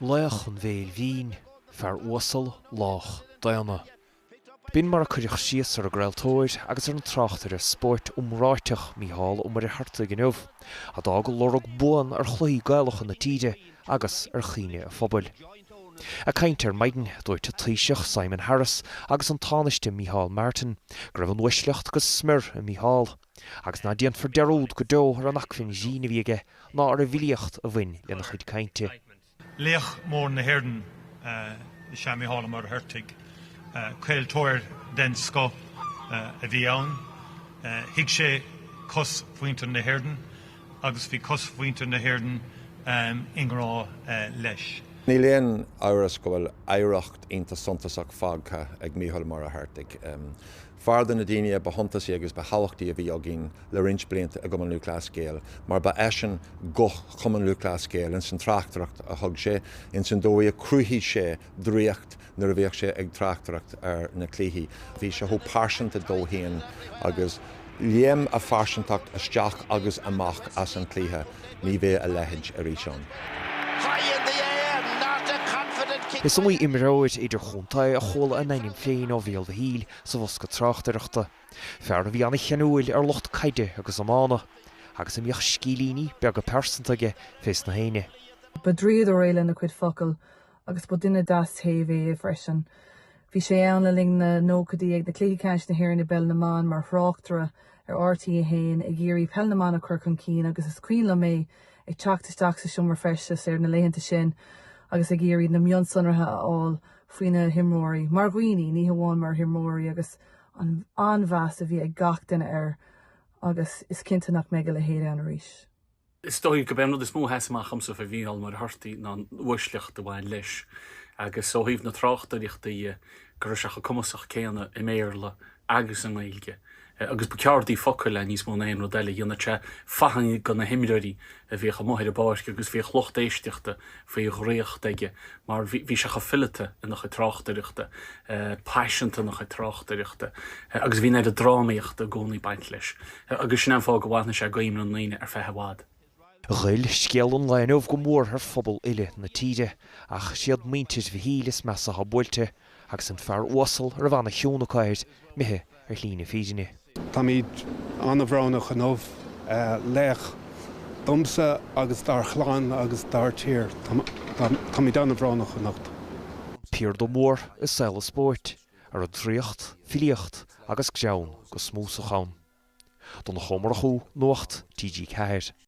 Leach an bhéil bhín, fear uasal, lách, daoine. Bín mar a chuireach síos ar a gréaltóir agus ar an tráchtar ar sport umráiteach Micheál Ó Muircheartaigh inniu, a dá go lorg buan ar chluí gailach na tíide agus ar chiine a phobal. A caintear maidin dúirt Taoiseach Simon Harris agus an tánaiste Micheál Martin, go raibh an uisleacht go smir a Micheál, agus ná díon for deród go dó ar an acfin zína bhíige ná ar a bhíocht a bhain lena chuid cainte. Leach mór na Héarden se Micheál Ó Muircheartaigh Cailtóir den sco a bhí ann. Hiag sé cos bhainte na Héarden agus bhí cos bhainte na Héarden ingrá leis. Ní léon áras go bhfuil éireacht ionta suntasach fágcha ag Mícheál Ó Muircheartaigh. Farda na daoine ba hontas agus ba hallachtaí a bhí agin le rins blianta a goman luúclás scéal, mar ba eisin go chuman luúclás scéal in san tráchtaracht a thug sé, in san dói a cruithí sé dríocht nuair a bhíoh sé ag tráchtaracht ar na clíthí. Bhí sé thó páirsanta dóthaon agus léim a fairsintacht isteach agus amach as an clíthe, ní bheith a leithéid a ríseán. Is omí imróid idir chuntaid a chola a naim féin ó bhéal híl sa bhosca tráchtareachta. Fear a bhí anna cheanúil ar locht caide agus amána, agus im meach scílíní beag a persantaige fés na héine. Ba dríad ó eile na cuid focail agus ba duine das taobh freisin. Bhí sé anna ling na nócadaí ag na clícáis na hhéir na bell na man mar phráachtere ar RT a héin ag géirí pell na man a chuir chun cín agus is cuill mé ag teachtasteach sa siomar freises ar na léhananta sin agus ag géirí na mion sonrathe áil faoine himróirí. Mar ghaoine ní hamháin mar himróirí agus an anmheas a bhí ag gach duine ar agus is cinnte nach mé go le héad an arís. Is dóigh go bheith is mó heasach amsa bheith Mícheál Ó Muircheartaigh ná uisleacht a bhain leis, agus ó thaobh na tráchtaíochtaí gur seach a cumasach céanna i méarla agus an éilge. Agus ba ceardaí focail le níos mó na aon rodile dhéanana te fathang go na himireirí a bhíoh amóthir a báirce agus bhíoh locht éisteachta faoh réocht aige, mar bhí se go fillete in nach tráchtaíochta, páisianta nach tráchtaíochta, agus bhí éidir drámaíocht a gcónaí baint leis, agus sin fá go bhhaithna sé goimna an naine ar feithehád. Ghail scéal an leanmh go mór ar phobal eile na tíide, ach siad muintir bhí hílas measa a builte, agus an fear uasal ar bhana cheúnacáid mithe ar lína féidirne. Tá míid anna bhránach an óh leach domsa agus dar chláán agus dar tír. Tá míid anna bhránach an nacht. Pior do mór is saoil spórt ar a dríocht, filiocht agus gceann go smús a chaun. Don na chomar a chú nuacht TG Ceir.